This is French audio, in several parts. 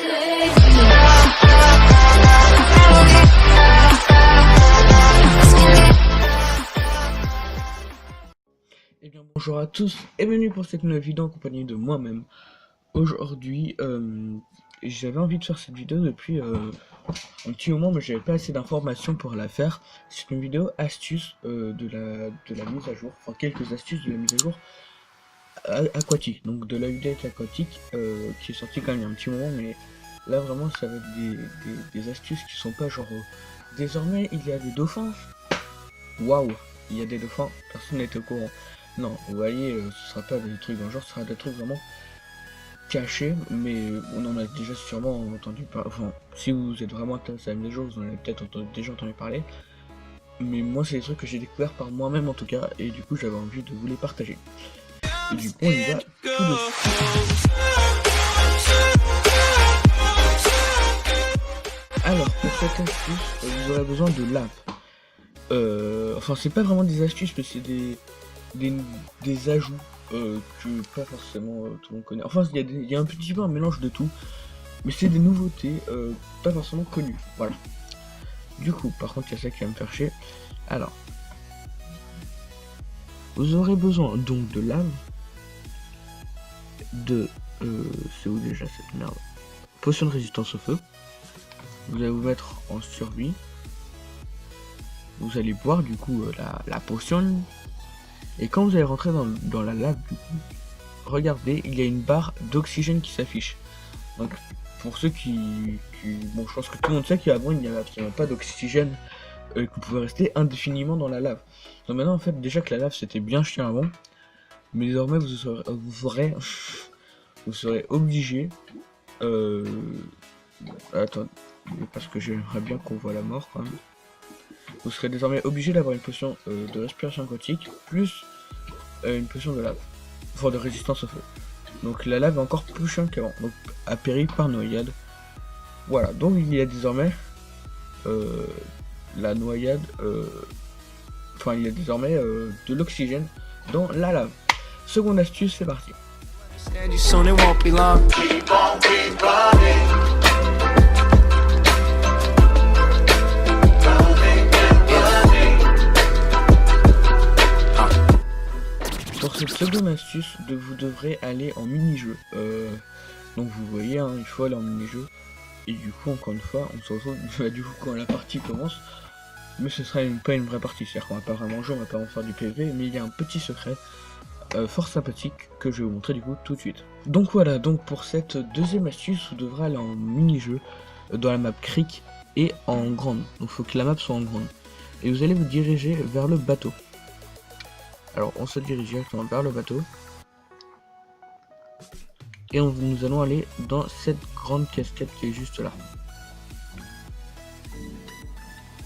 Eh bien bonjour à tous et bienvenue pour cette nouvelle vidéo en compagnie de moi-même. Aujourd'hui, j'avais envie de faire cette vidéo depuis un petit moment, mais j'avais pas assez d'informations pour la faire. C'est une vidéo astuce de la mise à jour, enfin quelques astuces de la mise à jour aquatique, donc de la update aquatique qui est sortie quand même il y a un petit moment, mais là vraiment ça va être des astuces qui sont pas genre désormais il y a des dauphins. Waouh, il y a des dauphins, personne n'était au courant. Non, vous voyez, ce sera pas des trucs dans le genre, ce sera des trucs vraiment cachés, mais on en a déjà sûrement entendu parler. Enfin, si vous êtes vraiment intéressé à la mise à jour, vous en avez peut-être déjà entendu parler. Mais moi, c'est des trucs que j'ai découvert par moi-même en tout cas, et du coup, j'avais envie de vous les partager. Et du coup, on y va tout de suite. Alors, pour cette astuce, vous aurez besoin de lave. Enfin, c'est pas vraiment des astuces, mais c'est des ajouts que pas forcément tout le monde connaît. Enfin, il y a un petit peu un mélange de tout, mais c'est des nouveautés pas forcément connues. Voilà. Du coup, par contre, il y a ça qui va me faire chier. Alors, vous aurez besoin donc de lave, de c'est où déjà cette merde, potion de résistance au feu. Vous allez vous mettre en survie. Vous allez boire du coup la potion. Et quand vous allez rentrer dans la lave, du coup, regardez, il y a une barre d'oxygène qui s'affiche. Donc, pour ceux qui... Bon, je pense que tout le monde sait qu'avant, il n'y avait absolument pas d'oxygène, que vous pouvez rester indéfiniment dans la lave. Donc maintenant, en fait, déjà que la lave, c'était bien chiant avant, mais désormais, vous serez obligé... Attends, parce que j'aimerais bien qu'on voit la mort, quand même. Vous serez désormais obligé d'avoir une potion de respiration aquatique plus une potion de lave, enfin de résistance au feu. Donc la lave est encore plus chiante qu'avant, donc à péril par noyade. Voilà, donc il y a désormais la noyade, enfin il y a désormais de l'oxygène dans la lave. Seconde astuce, c'est parti. Pour cette seconde astuce, vous devrez aller en mini-jeu. Donc vous voyez, hein, il faut aller en mini-jeu. Et du coup, encore une fois, on se retrouve du coup quand la partie commence. Mais ce sera pas une vraie partie, c'est-à-dire qu'on va pas vraiment jouer, on va pas vraiment faire du PV. Mais il y a un petit secret fort sympathique que je vais vous montrer du coup tout de suite. Donc voilà, donc pour cette deuxième astuce, vous devrez aller en mini-jeu dans la map Creek et en grande. Donc il faut que la map soit en grande. Et vous allez vous diriger vers le bateau. Alors on se dirige directement vers le bateau. Et nous allons aller dans cette grande cascade qui est juste là.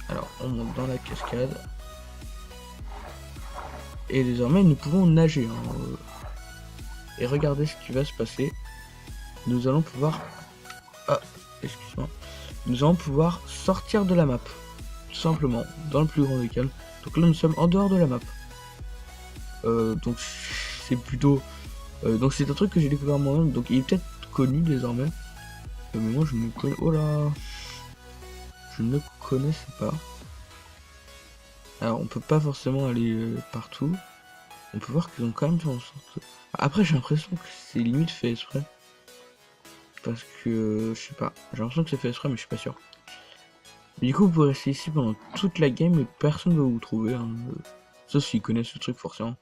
Alors on monte dans la cascade. Et désormais nous pouvons nager. Hein. Et regardez ce qui va se passer. Nous allons pouvoir... Ah, excuse-moi. Nous allons pouvoir sortir de la map. Tout simplement, dans le plus grand des calmes. Donc là nous sommes en dehors de la map. Donc c'est plutôt... donc c'est un truc que j'ai découvert moi-même, donc il est peut-être connu désormais. Mais moi je ne connais... Oh là, je ne le connaissais pas. Alors on peut pas forcément aller partout. On peut voir qu'ils ont quand même fait en sorte... Après j'ai l'impression que c'est limite fait exprès. Parce que... je sais pas. J'ai l'impression que c'est fait exprès mais je suis pas sûr. Mais du coup vous pouvez rester ici pendant toute la game et personne ne va vous trouver. Hein. Sauf s'ils connaissent ce truc forcément.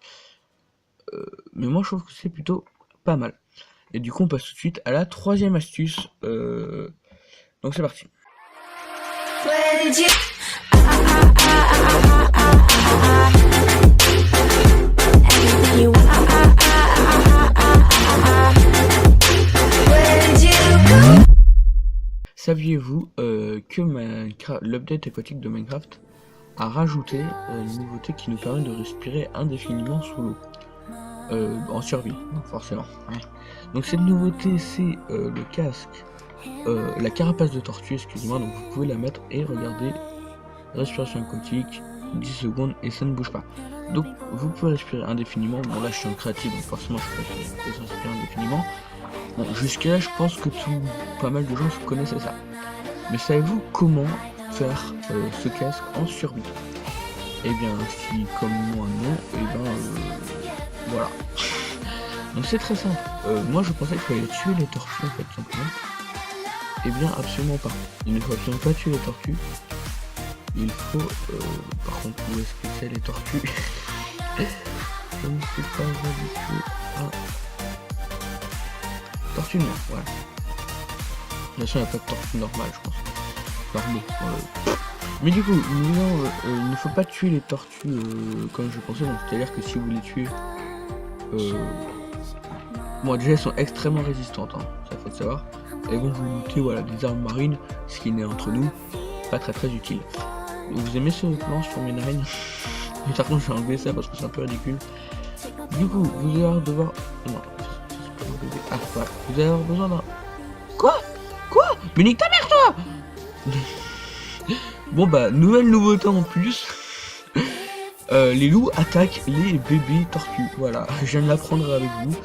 Mais moi je trouve que c'est plutôt pas mal. Et du coup on passe tout de suite à la troisième astuce. Donc c'est parti. Saviez-vous que l'update aquatique de Minecraft a rajouté une nouveauté qui nous permet de respirer indéfiniment sous l'eau en survie, donc forcément. Hein. Donc cette nouveauté c'est le casque, la carapace de tortue, excusez-moi, donc vous pouvez la mettre et regardez, respiration aquatique, 10 secondes et ça ne bouge pas. Donc vous pouvez respirer indéfiniment, bon là je suis en créatif donc forcément je peux respirer indéfiniment, Bon, jusque-là, je pense que pas mal de gens connaissaient ça. Mais savez-vous comment faire ce casque en survie? Eh bien, si comme moi non, et ben voilà. Donc c'est très simple. Moi je pensais qu'il fallait tuer les tortues en fait simplement. Eh bien absolument pas. Il ne faut absolument pas tuer les tortues. Il faut par contre où est-ce que c'est les tortues? Je ne suis pas habitué à tortue noire, voilà. Bien sûr il n'y a pas de tortue normale je pense. Pardon. Mais du coup, il ne faut pas tuer les tortues comme je pensais, donc c'est-à-dire que si vous les tuez, bon déjà elles sont extrêmement résistantes, hein, ça faut le savoir. Elles vont vous lutter voilà, des armes marines, ce qui n'est entre nous pas très utile. Vous aimez ce plan sur mes arènes? Mais par contre je vais enlever ça parce que c'est un peu ridicule. Du coup, vous allez devoir... Non, ah voilà, vous allez avoir besoin d'un... Quoi? Mais nique ta mère toi! Bon bah, nouvelle nouveauté en plus. Les loups attaquent les bébés tortues. Voilà, je viens de l'apprendre avec vous.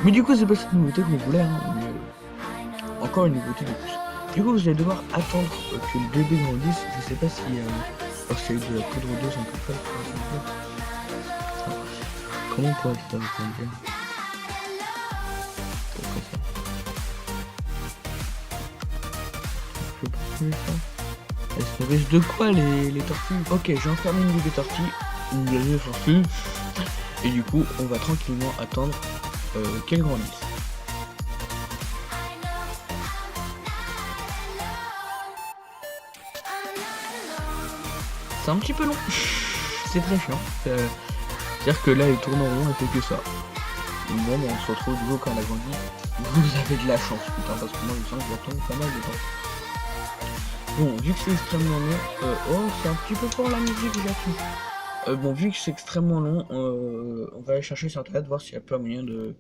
Mais du coup, c'est pas cette nouveauté qu'on voulait, hein, mais encore une nouveauté de plus. Du coup, vous allez devoir attendre que le bébé grandisse. Je sais pas si parce qu'il y a eu de la poudre d'eau, on peut pas le faire. Comment on pourrait le faire grandir? Je peux pas ça. Elles se nourrissent de quoi les tortues? Ok, j'ai enfermé une bébé tortue, une bébé tortue, et du coup on va tranquillement attendre qu'elle grandisse. C'est un petit peu long, c'est très chiant. C'est-à-dire que là elle tourne en rond et fait que ça. Bon, on se retrouve du coup quand elle a grandi. Vous avez de la chance, putain, parce que moi je sens que j'attends pas mal de temps. Bon, vu que c'est extrêmement long, oh, c'est un petit peu fort la musique, j'ai tout. Bon, vu que c'est extrêmement long, on va aller chercher sur internet, voir s'il n'y a pas moyen de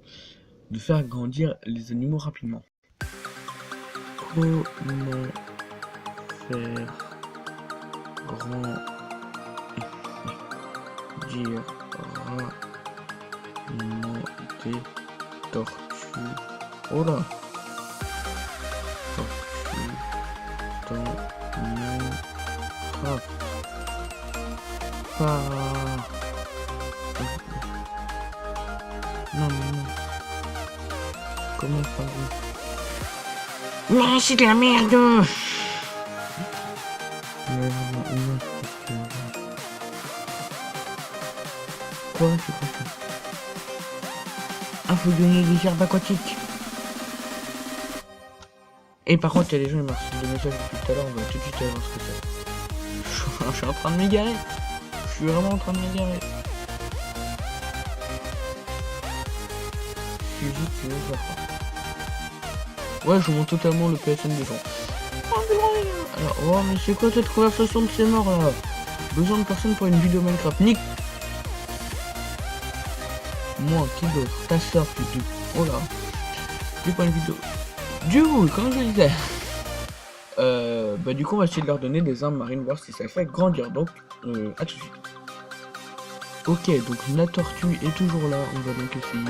faire grandir les animaux rapidement. Comment faire grandir rapidement des tortues? Oh là! Tortues dans Minecraft. Non. Comment faire? Mais c'est de la merde! Quoi? C'est quoi ça? Ah, faut donner des herbes aquatiques. Et par contre, il y a des gens qui m'ont des messages depuis tout à l'heure, on va tout de suite aller voir ce que c'est. Je suis en train de m'égarer. Je suis vraiment en train de m'égarer. Ouais, je vous montre totalement le PSN des gens. Alors, oh, mais c'est quoi cette conversation de ces morts là? Besoin de personne pour une vidéo Minecraft. Nick. Moi, qui d'autre? Ta soeur, putain. Oh là. J'ai pas une vidéo. Du coup, comme je disais, bah du coup on va essayer de leur donner des armes marines, voir si ça fait grandir. Donc, à tout de suite. Ok, donc la tortue est toujours là. On va donc essayer.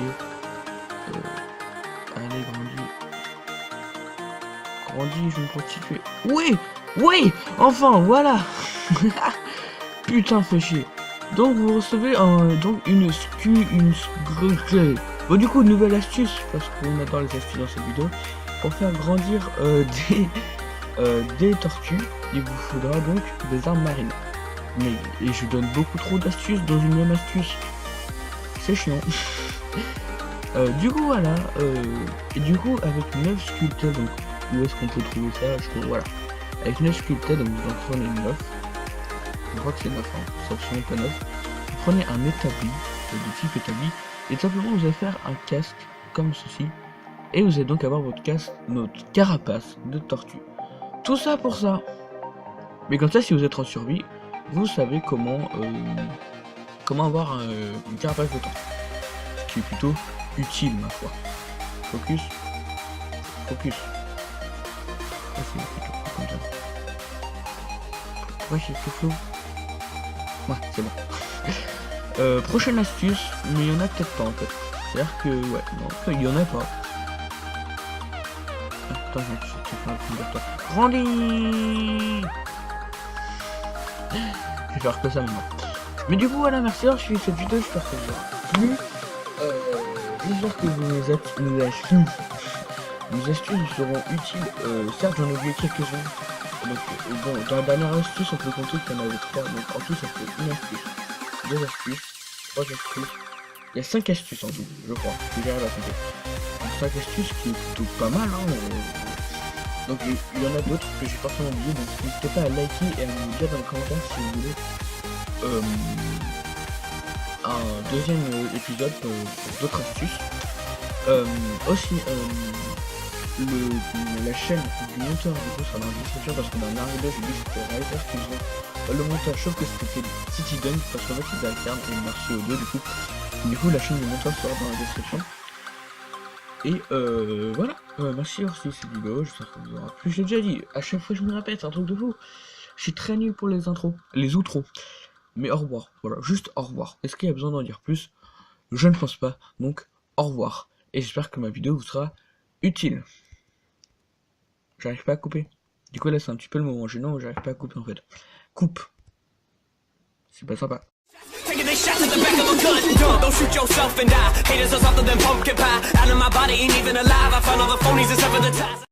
Allez, grandis, je vais me prostituer. Oui, enfin, voilà. Putain, fait chier. Donc vous recevez une bon du coup, nouvelle astuce, parce qu'on adore les astuces dans cette vidéo. Pour faire grandir des tortues, il vous faudra donc des armes marines. Et je donne beaucoup trop d'astuces dans une même astuce. C'est chiant. Du coup voilà, et du coup avec 9 sculptés, donc où est-ce qu'on peut trouver ça? Voilà. Avec 9 sculptés, donc vous en prenez 9. Je crois que c'est 9, hein. C'est absolument pas 9. Vous prenez un établi, de type établi, et tout simplement vous allez faire un casque comme ceci. Et vous allez donc avoir votre carapace de tortue. Tout ça pour ça. Mais comme ça, si vous êtes en survie, vous savez comment avoir une carapace de tortue. Ce qui est plutôt utile, ma foi. Focus. Ah, c'est plutôt comme ça. Ouais, c'est tout flou. Ouais, c'est bon. Prochaine astuce, mais il y en a peut-être pas en fait. C'est-à-dire que, ouais, non, il y en a pas. Attends, je vais faire toi. Grandis. Je vais faire que ça maintenant. Mais du coup, voilà, merci d'avoir suivi cette vidéo, j'espère que ça vous aura plu. J'espère que mes astuces seront utiles. Certes, j'en ai oublié quelques-unes. Donc, bon, dans la dernière astuce, on peut compter qu'il y en avait 3. Donc, en tout, ça fait une astuce, 2 astuces, 3 astuces. Il y a 5 astuces en tout, je crois, que j'arrive à compter. 5 astuces qui est plutôt pas mal, hein. Donc, il y en a d'autres que j'ai forcément oublié. Donc, n'hésitez pas à liker et à me dire dans les commentaires si vous voulez un deuxième épisode pour d'autres astuces. Aussi, la chaîne du monteur du coup sera dans la description parce que dans la vidéo j'ai dit que c'était Riser qui faisait le montage, sauf que c'était Citizen parce qu'en fait il alterne et merci aux deux du coup la chaîne du monteur sera dans la description. Et voilà, merci d'avoir suivi cette vidéo, j'espère que vous aura plu. J'ai déjà dit, à chaque fois je me répète, c'est un truc de fou. Je suis très nul pour les intros, les outros. Mais au revoir, voilà, juste au revoir. Est-ce qu'il y a besoin d'en dire plus? Je ne pense pas, donc au revoir. Et j'espère que ma vidéo vous sera utile. J'arrive pas à couper. Du coup là c'est un petit peu le moment gênant où j'arrive pas à couper en fait. Coupe. C'est pas sympa. Taking a shot to the back of a gun. Don't shoot yourself and die. Haters are softer than pumpkin pie. Out of my body ain't even alive. I found all the phonies except for the ties.